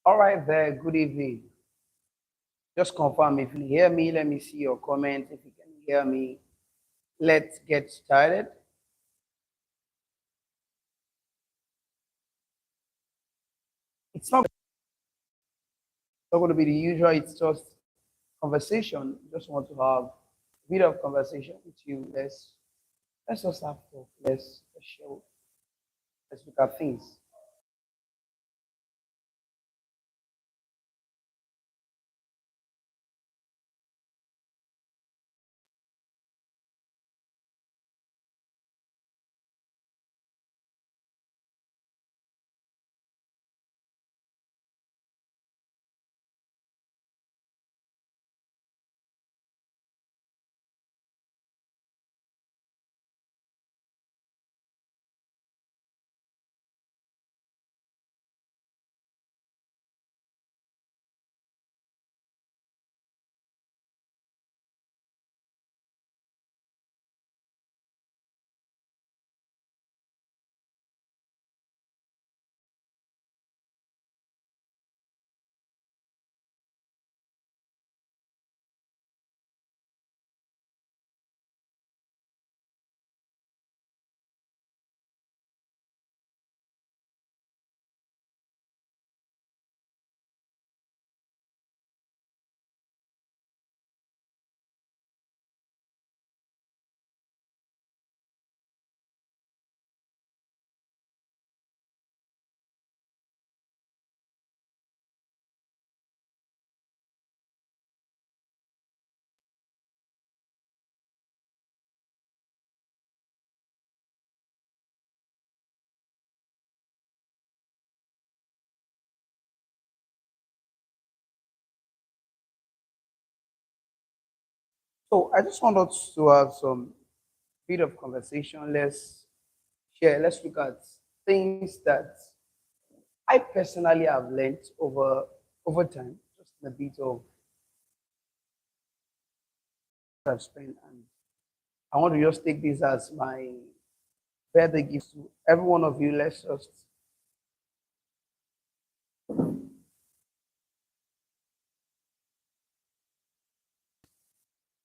All right there, good evening. Just confirm if you hear me, let me see your comment. If you can hear me, let's get started. It's not going to be the usual, it's just conversation. Just want to have a bit of conversation with you. Let's just have talk. Let's show. Let's look at things. So I just want us to have some bit of conversation. Let's look at things that I personally have learned over time, just in a bit of I've spent, and I want to just take this as my birthday gift to every one of you. Let's just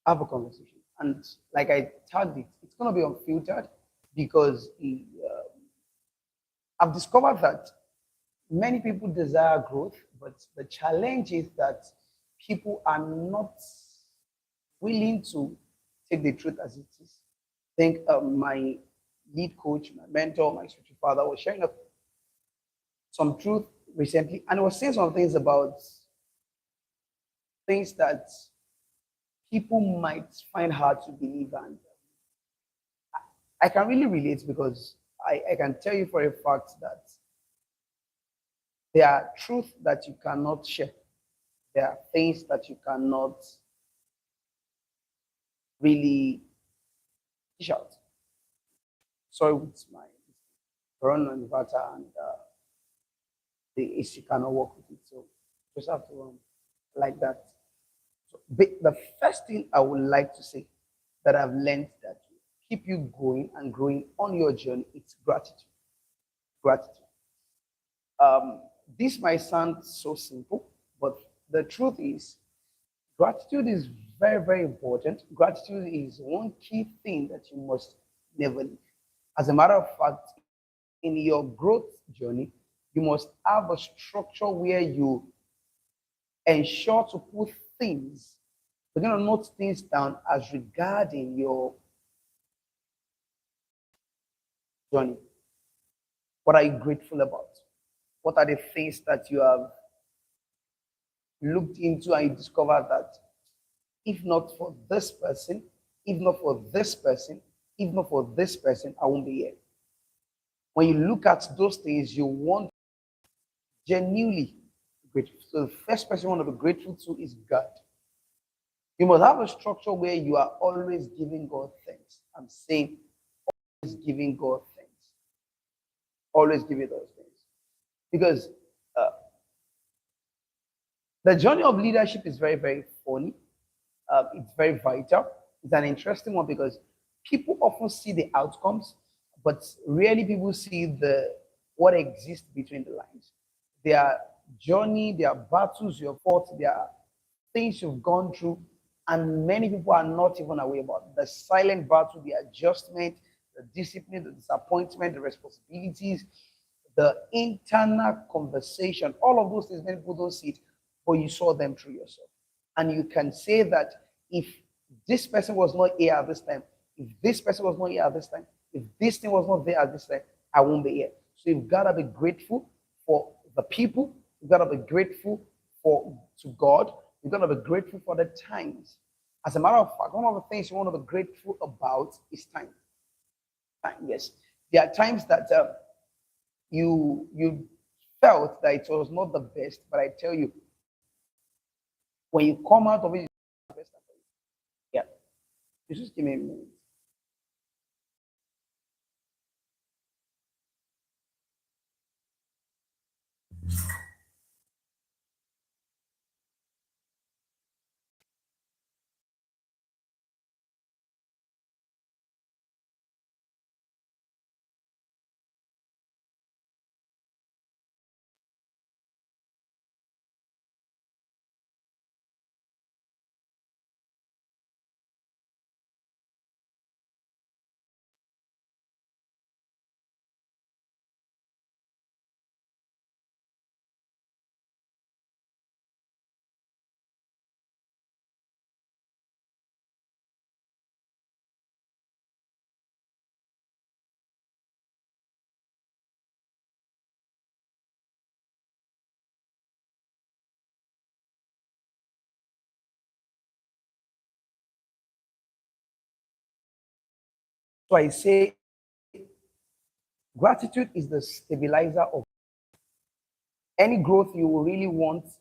have a conversation. And like I tagged it, it's going to be unfiltered because I've discovered that many people desire growth, but the challenge is that people are not willing to take the truth as it is. I think my lead coach, my mentor, my spiritual father was sharing some truth recently, and he was saying some things about things that people might find hard to believe. And I can really relate because I can tell you for a fact that there are truths that you cannot share. There are things that you cannot really dish out. Sorry, with my run inverter and the AC cannot work with it. So just have to like that. So the first thing I would like to say that I've learned that keep you going and growing on your journey, it's gratitude. Gratitude. Um, this might sound so simple, but the truth is, gratitude is very, very important. Gratitude is one key thing that you must never leave. As a matter of fact, in your growth journey, you must have a structure where you ensure to put things, we're going to note things down as regarding your journey. What are you grateful about? What are the things that you have looked into and you discovered that if not for this person, if not for this person, if not for this person, I won't be here. When you look at those things, you want genuinely grateful. So the first person you want to be grateful to is God. You must have a structure where you are always giving God thanks. I'm saying always giving God thanks. Always giving those things. Because uh, the journey of leadership is very, very funny. It's very vital. It's an interesting one because people often see the outcomes, but rarely people see the what exists between the lines. There are journey, there are battles you've fought, there are things you've gone through, and many people are not even aware about the silent battle, the adjustment, the discipline, the disappointment, the responsibilities, the internal conversation. All of those things, many people don't see it, but you saw them through yourself. And you can say that if this person was not here at this time, if this person was not here at this time, if this thing was not there at this time, I won't be here. So you've got to be grateful for the people. You've got to be grateful to God. You've got to be grateful for the times. As a matter of fact, one of the things you want to be grateful about is time. Time, yes. There are times that you felt that it was not the best, but I tell you, when you come out of it, it's the best. Yeah. You just give me a minute. So I say gratitude is the stabilizer of any growth you will really want. It's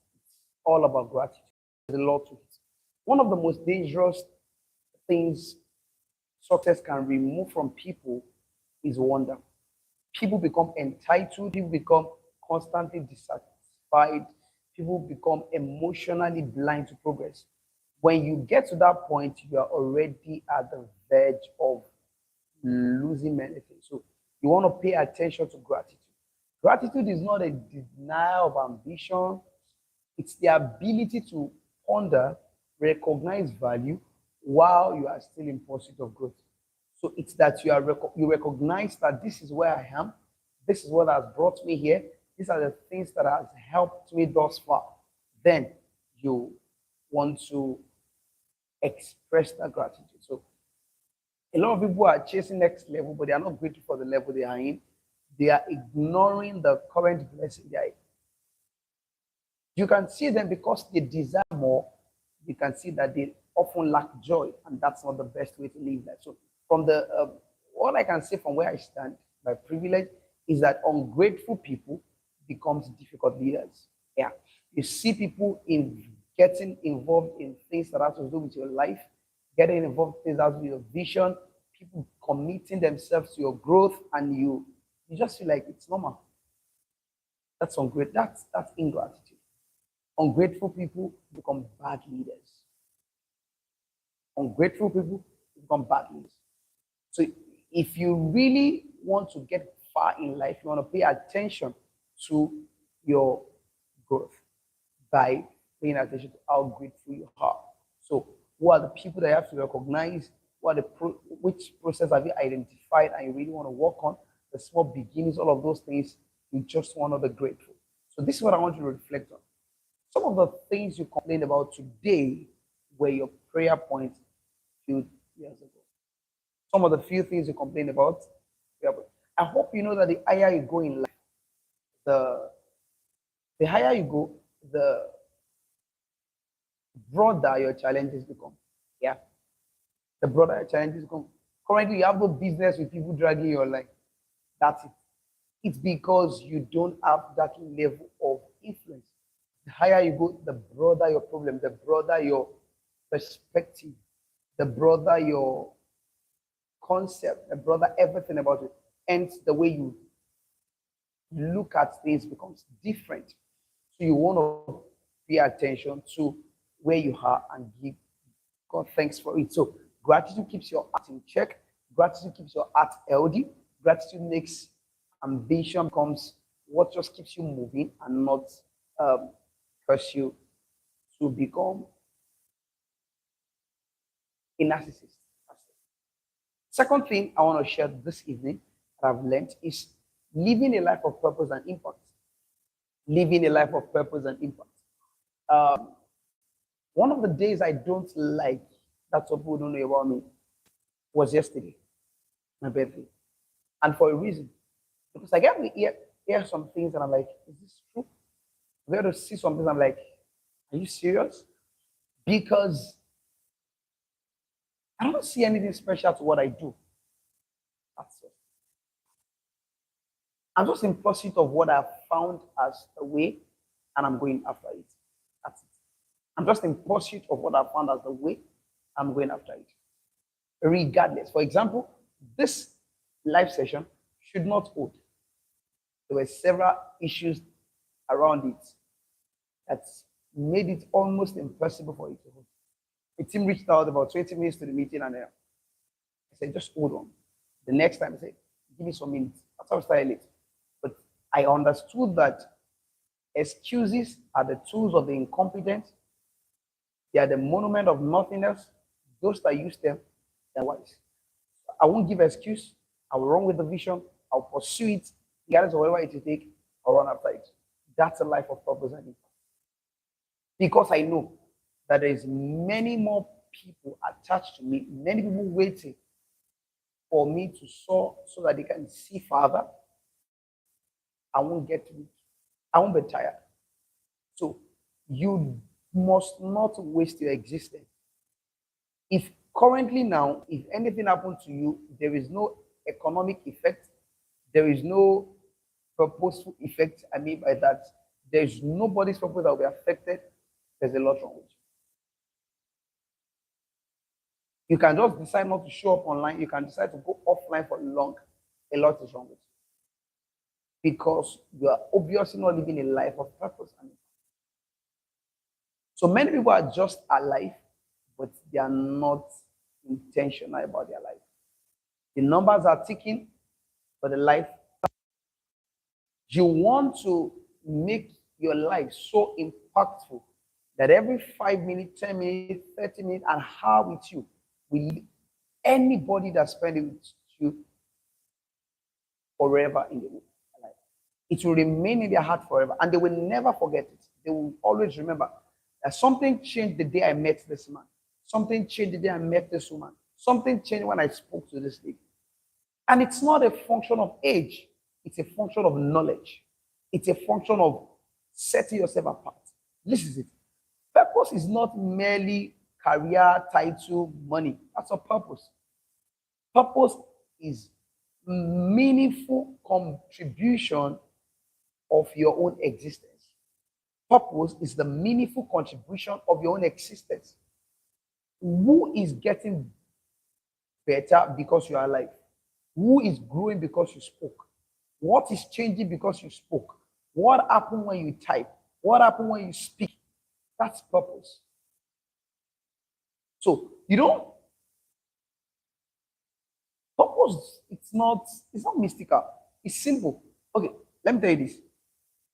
all about gratitude. There's a lot to it. One of the most dangerous things success can remove from people is wonder. People become entitled, people become constantly dissatisfied, people become emotionally blind to progress. When you get to that point, you are already at the verge of losing many things. So you want to pay attention to gratitude. Gratitude is not a denial of ambition, it's the ability to ponder, recognize value while you are still in pursuit of growth. So it's that you recognize that this is where I am, this is what has brought me here, these are the things that has helped me thus far. Then you want to express that gratitude. So a lot of people are chasing next level, but they are not grateful for the level they are in. They are ignoring the current blessing they are in. You can see them because they desire more. You can see that they often lack joy, and that's not the best way to live life. So, from the all I can say from where I stand, my privilege is that ungrateful people becomes difficult leaders. Yeah, you see people in getting involved in things that have to do with your life, getting involved in things that have to do with your vision, people committing themselves to your growth, and you just feel like it's normal. That's ungrateful. That's ingratitude. Ungrateful people become bad leaders. Ungrateful people become bad leaders. So if you really want to get far in life, you want to pay attention to your growth by paying attention to how grateful you are. So who are the people that you have to recognize? Which process have you identified and you really want to work on? The small beginnings, all of those things, you just want to be grateful. So this is what I want you to reflect on. Some of the things you complained about today were your prayer points a few years ago. Some of the few things you complained about. I hope you know that the higher you go in life, the the higher you go, the broader your challenges become. Yeah, the broader your challenges become. Currently, you have no business with people dragging your life. That's it. It's because you don't have that level of influence. The higher you go, the broader your problem, the broader your perspective, the broader your concept, the broader everything about it. And the way you look at things becomes different. So you want to pay attention to where you are and give God thanks for it. So gratitude keeps your heart in check. Gratitude keeps your heart healthy. Gratitude makes ambition becomes what just keeps you moving and not pursue to become a narcissist. Second thing I want to share this evening that I've learned is living a life of purpose and impact. Living a life of purpose and impact. Um, One of the days I don't like that some people don't know about me was yesterday, my birthday. And for a reason. Because I get to hear some things and I'm like, is this true? I get to see some things, I'm like, are you serious? Because I don't see anything special to what I do. That's it. I'm just in pursuit of what I've found as a way, and I'm going after it. That's it. I'm just in pursuit of what I found as the way, I'm going after it. Regardless. For example, this live session should not hold. There were several issues around it that made it almost impossible for it to hold. The team reached out about 20 minutes to the meeting, and I said, just hold on. The next time, I said, give me some minutes. That's how I started late. But I understood that excuses are the tools of the incompetent. They are the monument of nothingness. Those that use them, they're wise. I won't give excuse. I will run with the vision. I'll pursue it, regardless of whatever it will take. I'll run after it. That's a life of purpose and impact. Because I know that there is many more people attached to me, many people waiting for me to soar so that they can see farther. I won't get weak. I won't be tired. So you must not waste your existence. If currently now, if anything happened to you, there is no economic effect, there is no purposeful effect. I mean by that, there's nobody's purpose that will be affected. There's a lot wrong with you. You can just decide not to show up online. You can decide to go offline for long. A lot is wrong with you. Because you are obviously not living a life of purpose. So many people are just alive, but they are not intentional about their life. The numbers are ticking, but the life, you want to make your life so impactful that every 5 minutes, 10 minutes, 30 minutes, and how with you will anybody that spends it with you forever in the life. It will remain in their heart forever, and they will never forget it. They will always remember that something changed the day I met this man. Something changed the day I met this woman. Something changed when I spoke to this lady. And it's not a function of age. It's a function of knowledge. It's a function of setting yourself apart. This is it. Purpose is not merely career, title, money. That's a purpose. Purpose is meaningful contribution of your own existence. Purpose is the meaningful contribution of your own existence. Who is getting better because you are alive? Who is growing because you spoke? What is changing because you spoke? What happened when you type? What happened when you speak? That's purpose. So you don't. Purpose, it's not mystical. It's simple. Okay, let me tell you this.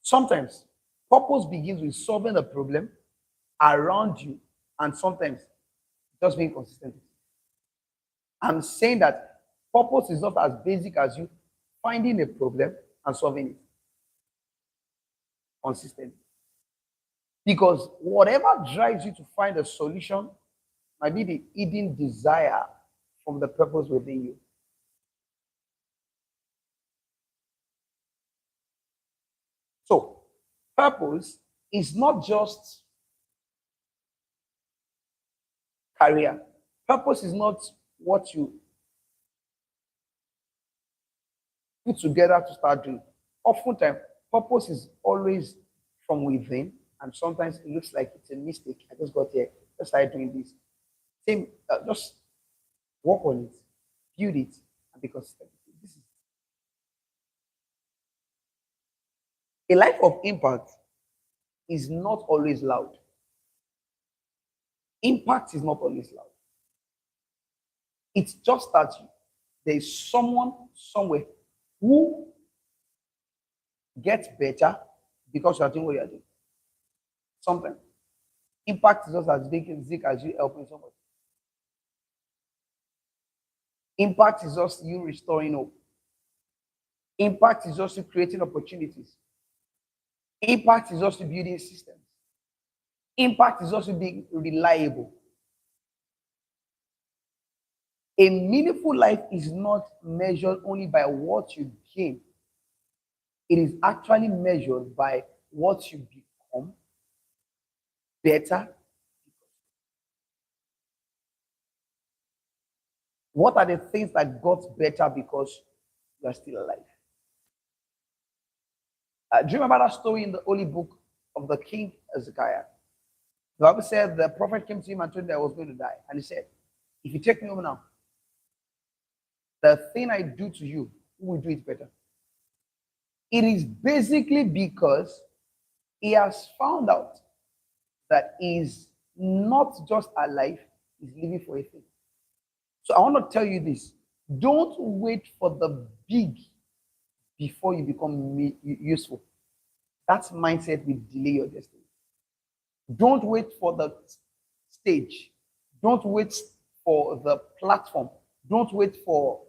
Sometimes purpose begins with solving a problem around you, and sometimes just being consistent. I'm saying that purpose is not as basic as you finding a problem and solving it consistently. Because whatever drives you to find a solution might be the hidden desire from the purpose within you. So, purpose is not just career. Purpose is not what you put together to start doing. Oftentimes, purpose is always from within, and sometimes it looks like it's a mistake. I just got here, just started doing this. Same, just work on it, build it, and be consistent. This is a life of impact is not always loud. Impact is not always loud. It's just that there is someone somewhere who gets better because you are doing what you are doing. Something. Impact is just as big as you helping somebody. Impact is just you restoring hope. Impact is just you creating opportunities. Impact is just you building systems. Impact is also being reliable. A meaningful life is not measured only by what you gain. It is actually measured by what you become better. What are the things that got better because you are still alive? Do you remember that story in the Holy Book of the King Hezekiah? The Bible said the prophet came to him and told him that I was going to die. And he said, if you take me home now, the thing I do to you, who will do it better? It is basically because he has found out that he is not just alive, he's living for a thing. So I want to tell you this. Don't wait for the big before you become useful. That mindset will delay your destiny. Don't wait for the stage. Don't wait for the platform. Don't wait for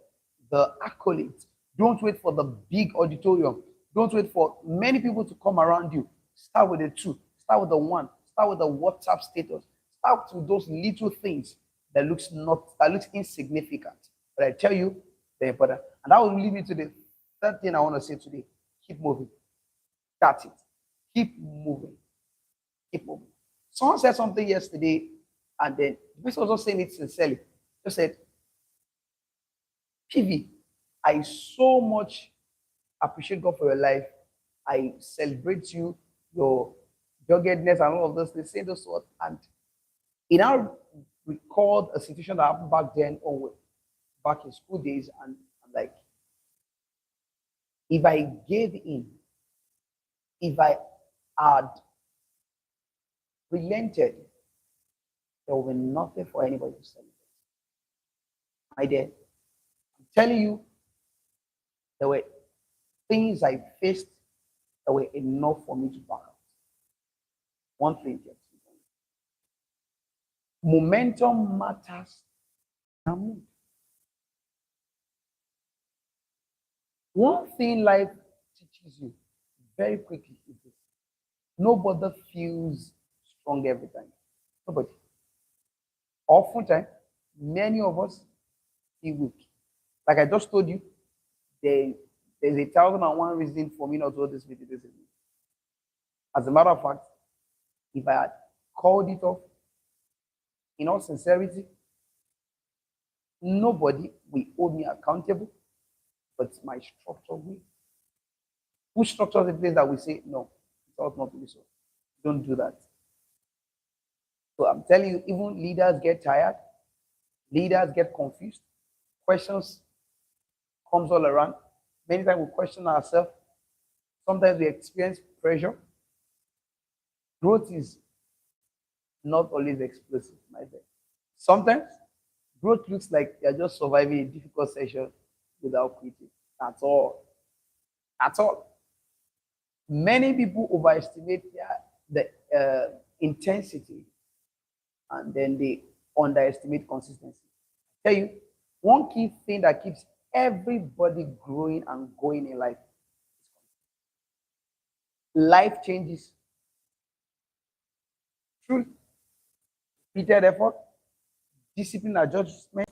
the accolades. Don't wait for the big auditorium. Don't wait for many people to come around you. Start with the 2. Start with the 1. Start with the WhatsApp status. Start with those little things that looks insignificant. But I tell you, they're important. And that will lead me to the third thing I want to say today. Keep moving. That's it. Keep moving. Keep moving. Someone said something yesterday, and then the person was not saying it sincerely. Just said, PV, I so much appreciate God for your life. I celebrate you, your doggedness, and all of those things. Say those words. And he now recalled a situation that happened back then, or back in school days, and I'm like, if I gave in, if I had relented, there will be nothing for anybody to celebrate. I did. I'm telling you, there were things I faced that were enough for me to back out. One thing, momentum matters. One thing life teaches you very quickly is this. Nobody feels strong every time. Nobody. Oftentimes, many of us feel weak. Like I just told you, there's 1,001 reasons for me not to hold this video this evening. As a matter of fact, if I had called it off, in all sincerity, nobody will hold me accountable, but my structure will. Who structures the place that we say, no, it ought not to be so. Don't do that. So I'm telling you, even leaders get tired, leaders get confused, questions comes all around. Many times we question ourselves. Sometimes we experience pressure. Growth is not always explosive, my friend. Sometimes growth looks like you're just surviving a difficult session without quitting. That's all. That's all. Many people overestimate the intensity, and then they underestimate consistency. I tell you, one key thing that keeps everybody growing and going in life. Life changes through repeated effort, discipline, adjustment,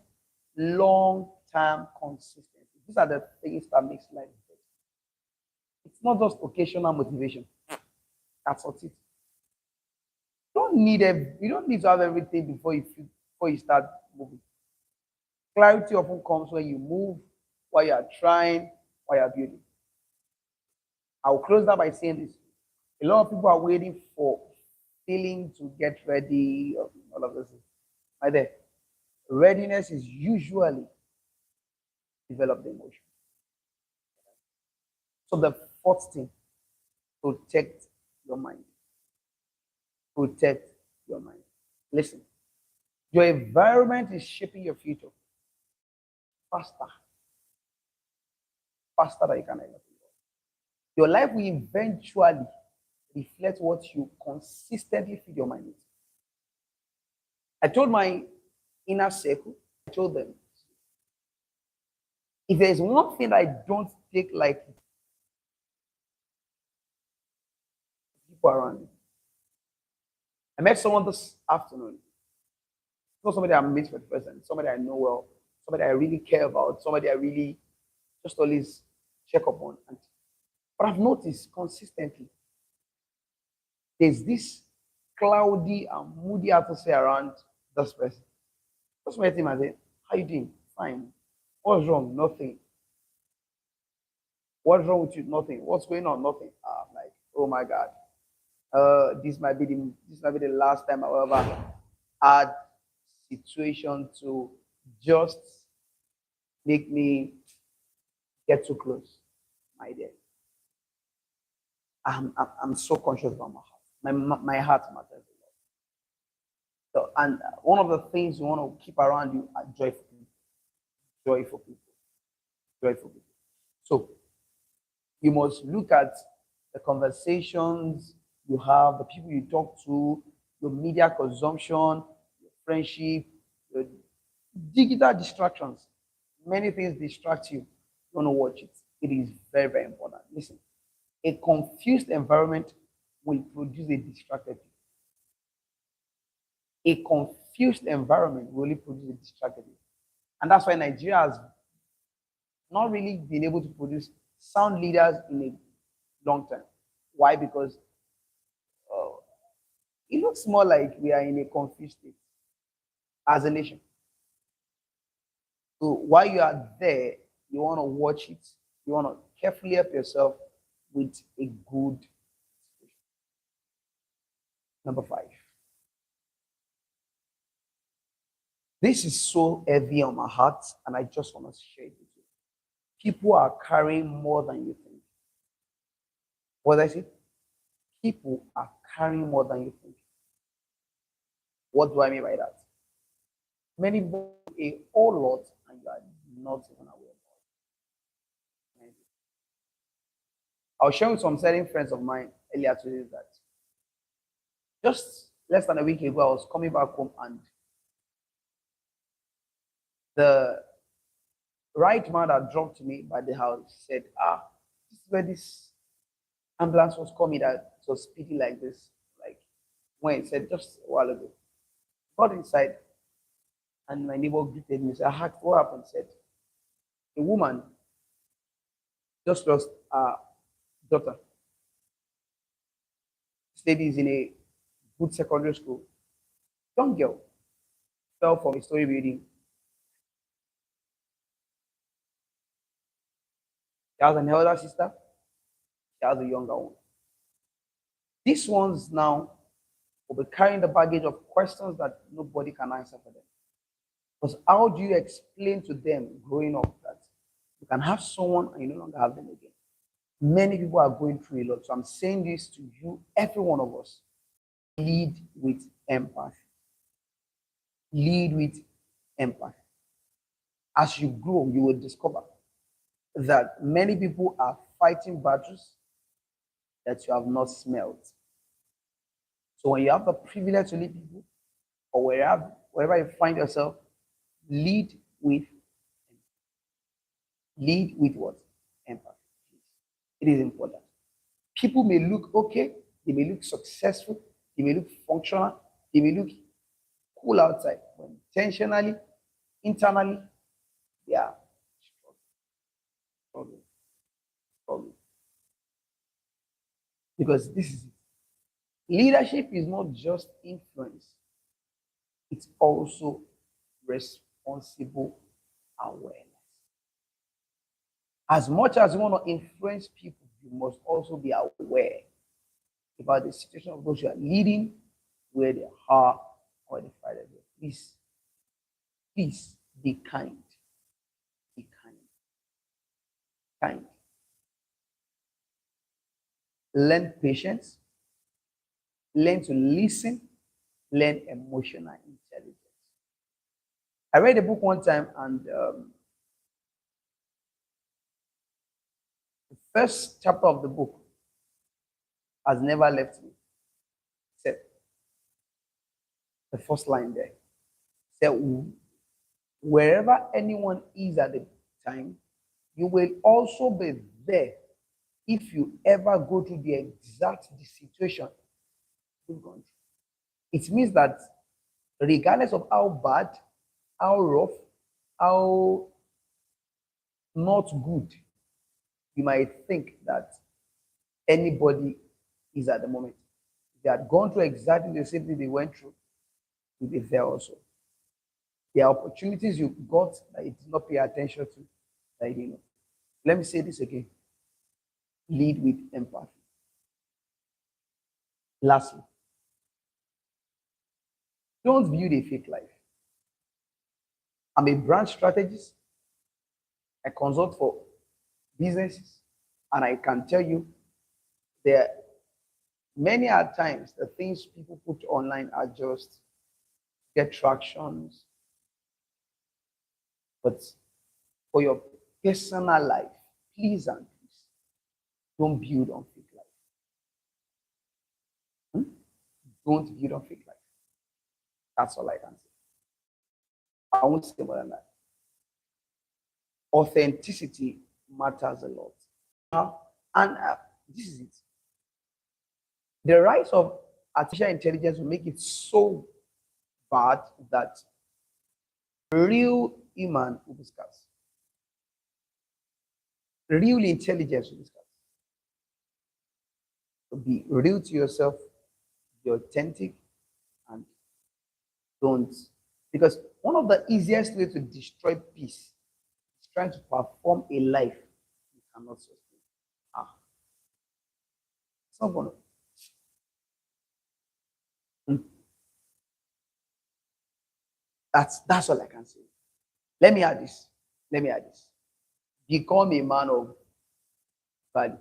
long-term consistency. These are the things that makes life better. It's not just occasional motivation. That's what it is. You don't need to have everything before you start moving. Clarity often comes when you move, while you are trying, while you are building. I'll close that by saying this. A lot of people are waiting for feeling to get ready, all of this. Right there. Readiness is usually developed emotion. So the fourth thing, protect your mind. Protect your mind. Listen, your environment is shaping your future faster than you can ever think. Your life will eventually reflect what you consistently feed your mind with. I told my inner circle, I told them, if there's one thing I don't take like people around me. I met someone this afternoon. Not somebody I meet for the first time, somebody I know well, somebody I really care about, somebody I really just always check up on. But I've noticed consistently there's this cloudy and moody atmosphere around this person. Just met him and said, how you doing? Fine. What's wrong? Nothing. What's wrong with you? Nothing. What's going on? Nothing. I'm like, oh my God. This might be the last time I will ever had situation to just make me get too close, my dear. I'm so conscious about my heart. My heart matters a lot. So, and one of the things you want to keep around you are joyful people. Joyful people. Joyful people. So you must look at the conversations you have, the people you talk to, your media consumption, your friendship, your digital distractions. Many things distract you. You want to watch it. It is very, very important. Listen, a confused environment will produce a distracted people. A confused environment will produce a distracted people. And that's why Nigeria has not really been able to produce sound leaders in a long time. Why? Because it looks more like we are in a confused state as a nation. So while you are there, you want to watch it. You want to carefully help yourself with a good situation. Number 5. This is so heavy on my heart, and I just want to share it with you. People are carrying more than you think. What did I say? People are carrying more than you think. What do I mean by that? Many people do a whole lot, and you are not even aware of it. I was sharing with some certain friends of mine earlier today that just less than a week ago, I was coming back home and the right man that dropped me by the house said, this is where this ambulance was coming that it was speeding like this. Like when it said just a while ago. Got inside and my neighbor greeted me. I asked what happened. Said a woman just lost her daughter. This lady is in a good secondary school. Young girl fell from a story building. She has an elder sister. She has a younger one. These ones now will be carrying the baggage of questions that nobody can answer for them. Because how do you explain to them growing up that you can have someone and you no longer have them again? Many people are going through a lot. So I'm saying this to you, every one of us. Lead with empathy. Lead with empathy. As you grow, you will discover that many people are fighting battles that you have not smelled. So when you have the privilege to lead people, or wherever you find yourself, lead with what? Empathy. It is important. People may look okay, they may look successful, they may look functional, they may look cool outside, but intentionally, internally, they are struggling. Because this is it. Leadership is not just influence, it's also responsible awareness. As much as you want to influence people, you must also be aware about the situation of those you are leading, where they are, or they find it. Please be kind. Be kind. Kind. Learn patience. Learn to listen. Learn emotional intelligence. I read a book one time, and the first chapter of the book has never left me. Except the first line there. Said, wherever anyone is at the time, you will also be there if you ever go to the exact situation you've gone through. It means that regardless of how bad, how rough, how not good you might think that anybody is at the moment, if they had gone through exactly the same thing they went through, you'll be there also. There are opportunities you got that you did not pay attention to that you didn't know. Let me say this again. Lead with empathy. Lastly, don't build a fake life. I'm a brand strategist. I consult for businesses, and I can tell you there many are times the things people put online are just get tractions. But for your personal life, please and please don't build on fake life. Don't build on fake life. That's all I can say. I won't say more than that. Authenticity matters a lot. And this is it. The rise of artificial intelligence will make it so bad that real human will be scarce. Real intelligence will be scarce. So be real to yourself, be authentic, and don't. Because one of the easiest ways to destroy peace is trying to perform a life you cannot sustain. It's not going to. That's all I can say. Let me add this. Become a man of value.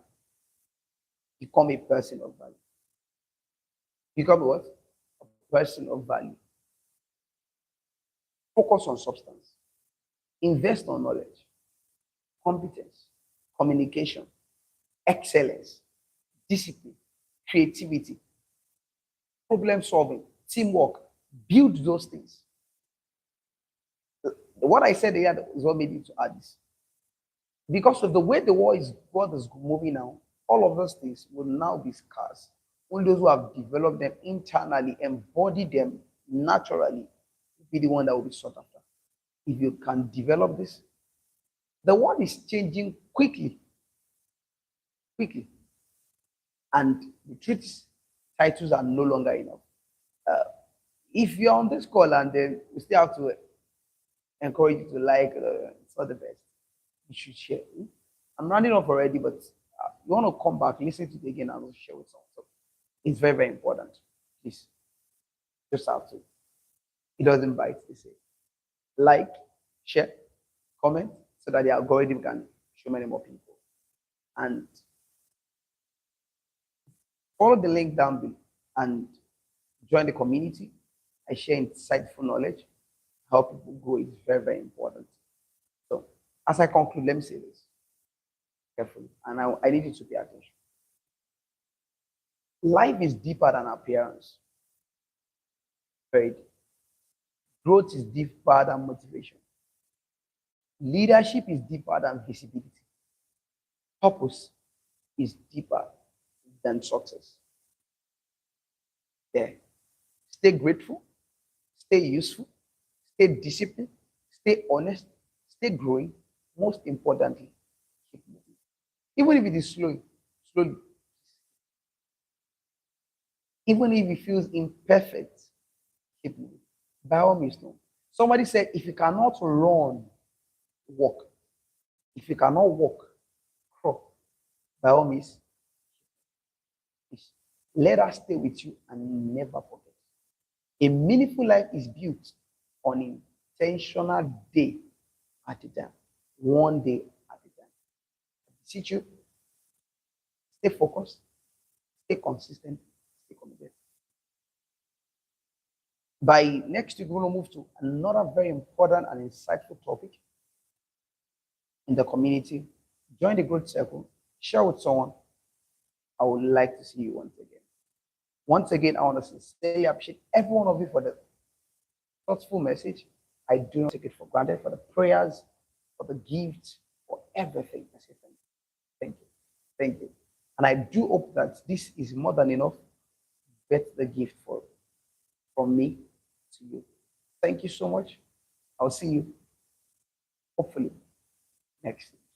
Become a person of value. Become what? A person of value. Focus on substance. Invest on knowledge, competence, communication, excellence, discipline, creativity, problem solving, teamwork. Build those things. What I said here is what made me to add this. Because of the way the world is moving now, all of those things will now be scarce. Only those who have developed them internally, embody them naturally, will be the one that will be sought after. If you can develop this, the world is changing quickly. And the truth is, titles are no longer enough. If you're on this call and then we still have to encourage you to like, it's not the best. You should share. I'm running off already, but you want to come back, listen to it again, and share with someone. So it's very, very important. Please, just have to. It doesn't bite, they say. Like, share, comment, so that the algorithm can show many more people. And follow the link down below and join the community. I share insightful knowledge, help people grow. It's very, very important. So, as I conclude, let me say this carefully, and I need you to pay attention. Life is deeper than appearance. Very deep. Growth is deeper than motivation. Leadership is deeper than visibility. Purpose is deeper than success. There. Stay grateful, stay useful, stay disciplined, stay honest, stay growing. Most importantly, keep moving. Even if it is slowly. Even if it feels imperfect, keep moving. By all means, no. Somebody said, if you cannot run, walk. If you cannot walk, crawl. By all means, let us stay with you and never forget. A meaningful life is built on intentional day at a time, one day at a time. I beseech you, stay focused, stay consistent, stay committed. By next week, we're going to move to another very important and insightful topic in the community. Join the growth circle, share with someone, I would like to see you once again. Once again, I want to sincerely appreciate every one of you for the thoughtful message. I do not take it for granted, for the prayers, for the gifts, for everything. I say thank you. Thank you. Thank you. And I do hope that this is more than enough to get the gift from me to you. Thank you so much. I'll see you hopefully next week.